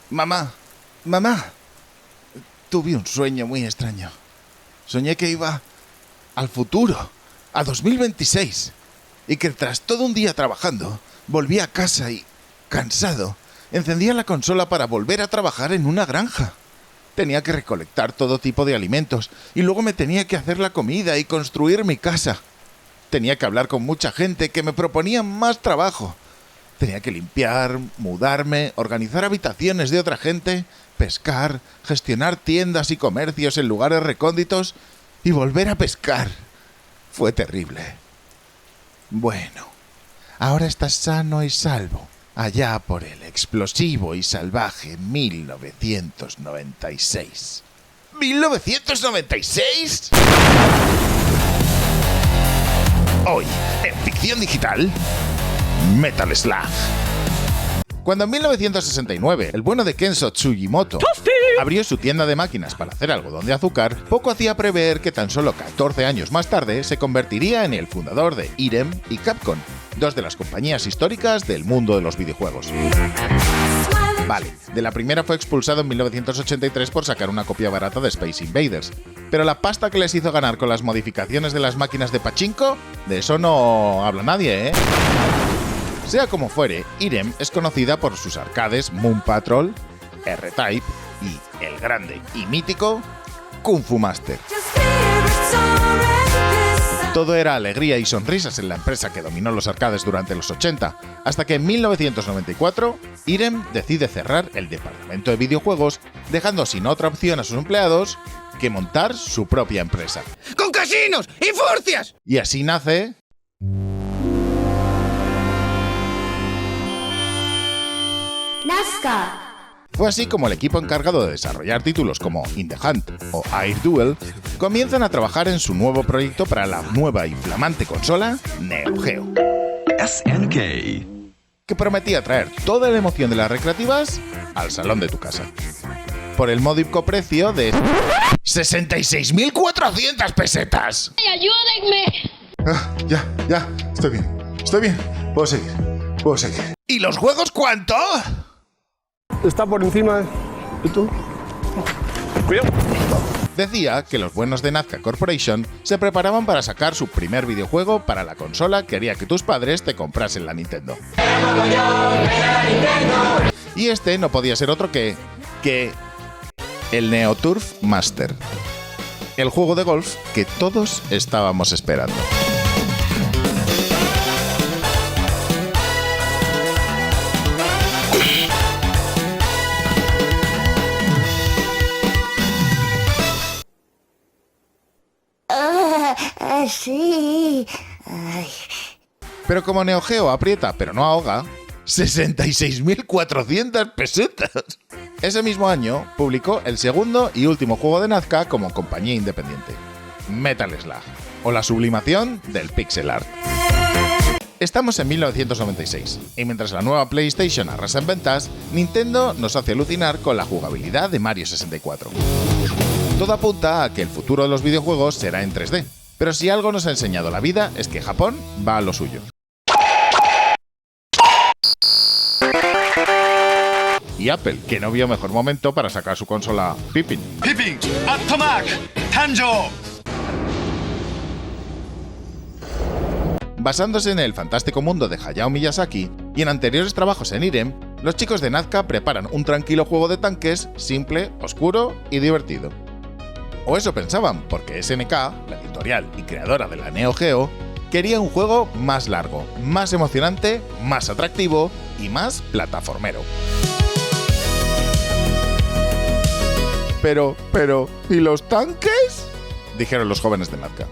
Mamá, mamá. Tuve un sueño muy extraño. Soñé que iba al futuro, a 2026, y que tras todo un día trabajando, volví a casa y, cansado, encendía la consola para volver a trabajar en una granja. Tenía que recolectar todo tipo de alimentos y luego me tenía que hacer la comida y construir mi casa. Tenía que hablar con mucha gente que me proponía más trabajo. Tenía que limpiar, mudarme, organizar habitaciones de otra gente, pescar, gestionar tiendas y comercios en lugares recónditos y volver a pescar. Fue terrible. Bueno, ahora estás sano y salvo, allá por el explosivo y salvaje 1996. ¿1996? Hoy, en Ficción Digital, Metal Slug. Cuando en 1969 el bueno de Kenzo Tsujimoto abrió su tienda de máquinas para hacer algodón de azúcar, poco hacía prever que tan solo 14 años más tarde se convertiría en el fundador de Irem y Capcom, dos de las compañías históricas del mundo de los videojuegos. Vale, de la primera fue expulsado en 1983 por sacar una copia barata de Space Invaders, pero la pasta que les hizo ganar con las modificaciones de las máquinas de pachinko, de eso no habla nadie, ¿eh? Sea como fuere, Irem es conocida por sus arcades Moon Patrol, R-Type y el grande y mítico Kung Fu Master. Todo era alegría y sonrisas en la empresa que dominó los arcades durante los 80, hasta que en 1994 Irem decide cerrar el departamento de videojuegos, dejando sin otra opción a sus empleados que montar su propia empresa. ¡Con casinos y furcias! Y así nace Nazca. Fue así como el equipo encargado de desarrollar títulos como In the Hunt o Air Duel comienzan a trabajar en su nuevo proyecto para la nueva y flamante consola Neo Geo, SNK, que prometía traer toda la emoción de las recreativas al salón de tu casa. Por el módico precio de 66.400 pesetas. ¡Ayúdenme! Ya, estoy bien, puedo seguir. ¿Y los juegos cuánto? Está por encima. ¿Y tú? Cuidado. Decía que los buenos de Nazca Corporation se preparaban para sacar su primer videojuego para la consola que haría que tus padres te comprasen la Nintendo. Y este no podía ser otro que el Neo Turf Master, el juego de golf que todos estábamos esperando. Sí. Ay. Pero como Neo Geo aprieta pero no ahoga, 66.400 pesetas. Ese mismo año publicó el segundo y último juego de Nazca como compañía independiente, Metal Slug, o la sublimación del pixel art. Estamos en 1996, y mientras la nueva PlayStation arrasa en ventas, Nintendo nos hace alucinar con la jugabilidad de Mario 64. Todo apunta a que el futuro de los videojuegos será en 3D, pero si algo nos ha enseñado la vida es que Japón va a lo suyo. Y Apple, que no vio mejor momento para sacar su consola Pippin. Pippin, Atomac, Tanjo. Basándose en el fantástico mundo de Hayao Miyazaki y en anteriores trabajos en Irem, los chicos de Nazca preparan un tranquilo juego de tanques, simple, oscuro y divertido. O eso pensaban, porque SNK, la editorial y creadora de la Neo Geo, quería un juego más largo, más emocionante, más atractivo y más plataformero. Pero, ¿y los tanques? Dijeron los jóvenes de Nazca.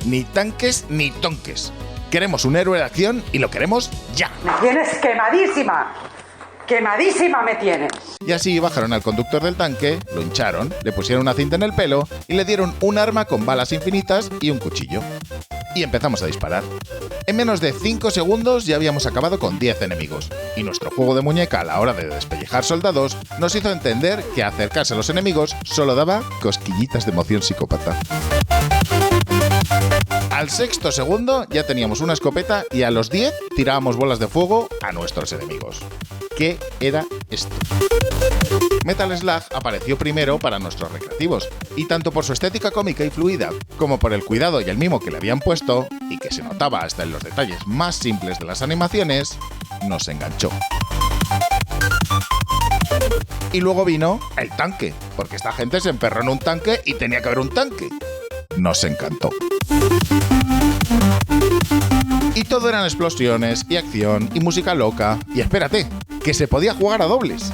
Ni tanques ni tonques. Queremos un héroe de acción y lo queremos ya. Me tienes quemadísima. Quemadísima me tienes. Y así bajaron al conductor del tanque, lo hincharon, le pusieron una cinta en el pelo y le dieron un arma con balas infinitas y un cuchillo. Y empezamos a disparar. En menos de 5 segundos ya habíamos acabado con 10 enemigos. Y nuestro juego de muñeca a la hora de despellejar soldados nos hizo entender que acercarse a los enemigos solo daba cosquillitas de emoción psicópata. Al sexto segundo ya teníamos una escopeta y a los 10 tirábamos bolas de fuego a nuestros enemigos. ¿Qué era esto? Metal Slug apareció primero para nuestros recreativos, y tanto por su estética cómica y fluida, como por el cuidado y el mimo que le habían puesto, y que se notaba hasta en los detalles más simples de las animaciones, nos enganchó. Y luego vino el tanque, porque esta gente se emperró en un tanque y tenía que haber un tanque. Nos encantó. Y todo eran explosiones, y acción, y música loca, y espérate, que se podía jugar a dobles.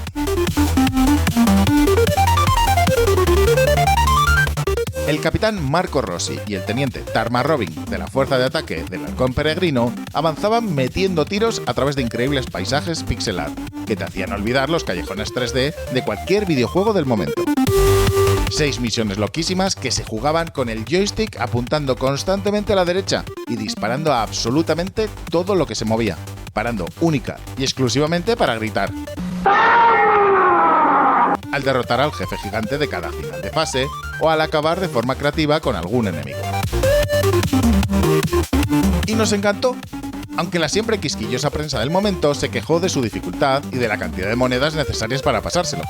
El capitán Marco Rossi y el teniente Tarma Robin de la Fuerza de Ataque del Halcón Peregrino avanzaban metiendo tiros a través de increíbles paisajes pixel art que te hacían olvidar los callejones 3D de cualquier videojuego del momento. 6 misiones loquísimas que se jugaban con el joystick apuntando constantemente a la derecha y disparando a absolutamente todo lo que se movía, parando única y exclusivamente para gritar al derrotar al jefe gigante de cada final de fase o al acabar de forma creativa con algún enemigo. Y nos encantó, aunque la siempre quisquillosa prensa del momento se quejó de su dificultad y de la cantidad de monedas necesarias para pasárselo.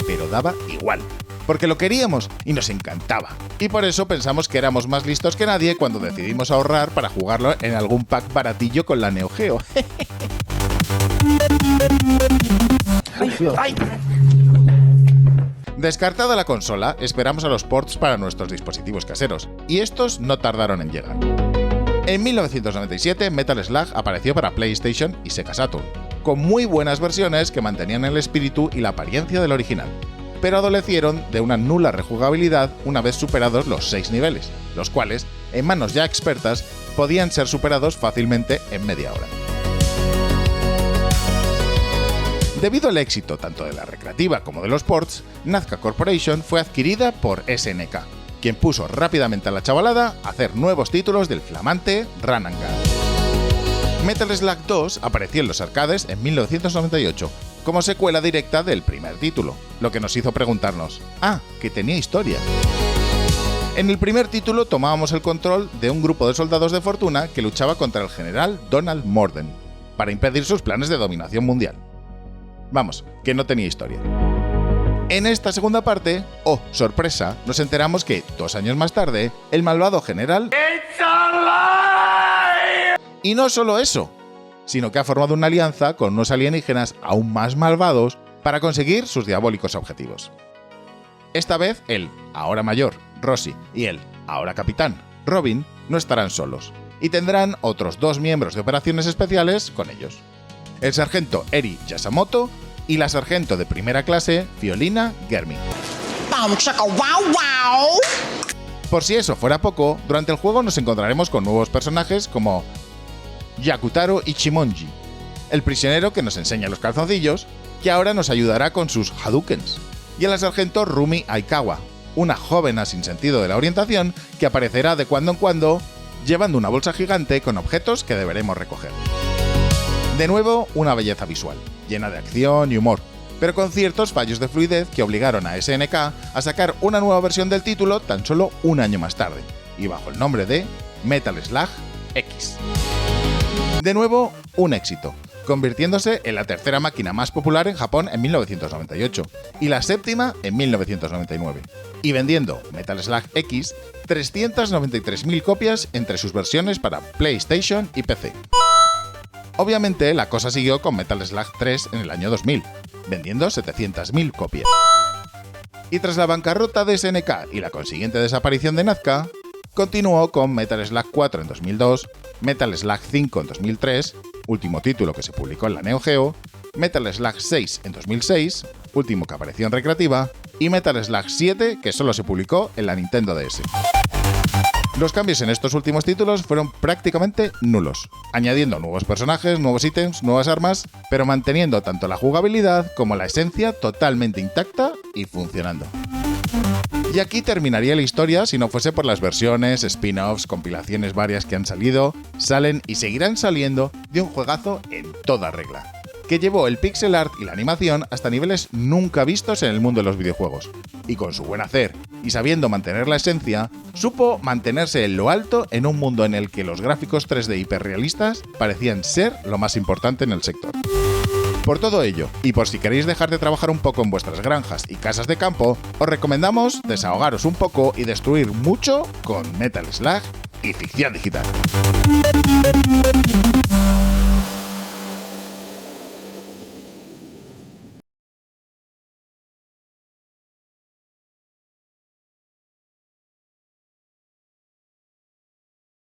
Pero daba igual, porque lo queríamos y nos encantaba. Y por eso pensamos que éramos más listos que nadie cuando decidimos ahorrar para jugarlo en algún pack baratillo con la Neo Geo. Descartada la consola, esperamos a los ports para nuestros dispositivos caseros, y estos no tardaron en llegar. En 1997, Metal Slug apareció para PlayStation y Sega Saturn, con muy buenas versiones que mantenían el espíritu y la apariencia del original, pero adolecieron de una nula rejugabilidad una vez superados los 6 niveles, los cuales, en manos ya expertas, podían ser superados fácilmente en media hora. Debido al éxito tanto de la recreativa como de los ports, Nazca Corporation fue adquirida por SNK, quien puso rápidamente a la chavalada a hacer nuevos títulos del flamante Run and Gun. Metal Slug 2 apareció en los arcades en 1998, como secuela directa del primer título, lo que nos hizo preguntarnos, que tenía historia. En el primer título tomábamos el control de un grupo de soldados de fortuna que luchaba contra el general Donald Morden, para impedir sus planes de dominación mundial. Vamos, que no tenía historia. En esta segunda parte, sorpresa, nos enteramos que, 2 años más tarde, el malvado general... Y no solo eso, sino que ha formado una alianza con unos alienígenas aún más malvados para conseguir sus diabólicos objetivos. Esta vez, el, ahora mayor, Rossi, y el, ahora capitán, Robin, no estarán solos, y tendrán otros 2 miembros de operaciones especiales con ellos. El sargento Eri Yasamoto y la sargento de primera clase Fiolina Germi. Por si eso fuera poco, durante el juego nos encontraremos con nuevos personajes como Yakutaro Ichimonji, el prisionero que nos enseña los calzoncillos, que ahora nos ayudará con sus Hadoukens, y a la sargento Rumi Aikawa, una joven sin sentido de la orientación que aparecerá de cuando en cuando llevando una bolsa gigante con objetos que deberemos recoger. De nuevo, una belleza visual, llena de acción y humor, pero con ciertos fallos de fluidez que obligaron a SNK a sacar una nueva versión del título tan solo un año más tarde, y bajo el nombre de Metal Slug X. De nuevo, un éxito, convirtiéndose en la tercera máquina más popular en Japón en 1998, y la séptima en 1999, y vendiendo Metal Slug X 393.000 copias entre sus versiones para PlayStation y PC. Obviamente, la cosa siguió con Metal Slug 3 en el año 2000, vendiendo 700.000 copias. Y tras la bancarrota de SNK y la consiguiente desaparición de Nazca, continuó con Metal Slug 4 en 2002, Metal Slug 5 en 2003, último título que se publicó en la Neo Geo, Metal Slug 6 en 2006, último que apareció en recreativa, y Metal Slug 7 que solo se publicó en la Nintendo DS. Los cambios en estos últimos títulos fueron prácticamente nulos, añadiendo nuevos personajes, nuevos ítems, nuevas armas, pero manteniendo tanto la jugabilidad como la esencia totalmente intacta y funcionando. Y aquí terminaría la historia si no fuese por las versiones, spin-offs, compilaciones varias que han salido, salen y seguirán saliendo de un juegazo en toda regla, que llevó el pixel art y la animación hasta niveles nunca vistos en el mundo de los videojuegos, y con su buen hacer y sabiendo mantener la esencia, supo mantenerse en lo alto en un mundo en el que los gráficos 3D hiperrealistas parecían ser lo más importante en el sector. Por todo ello, y por si queréis dejar de trabajar un poco en vuestras granjas y casas de campo, os recomendamos desahogaros un poco y destruir mucho con Metal Slug y ficción digital.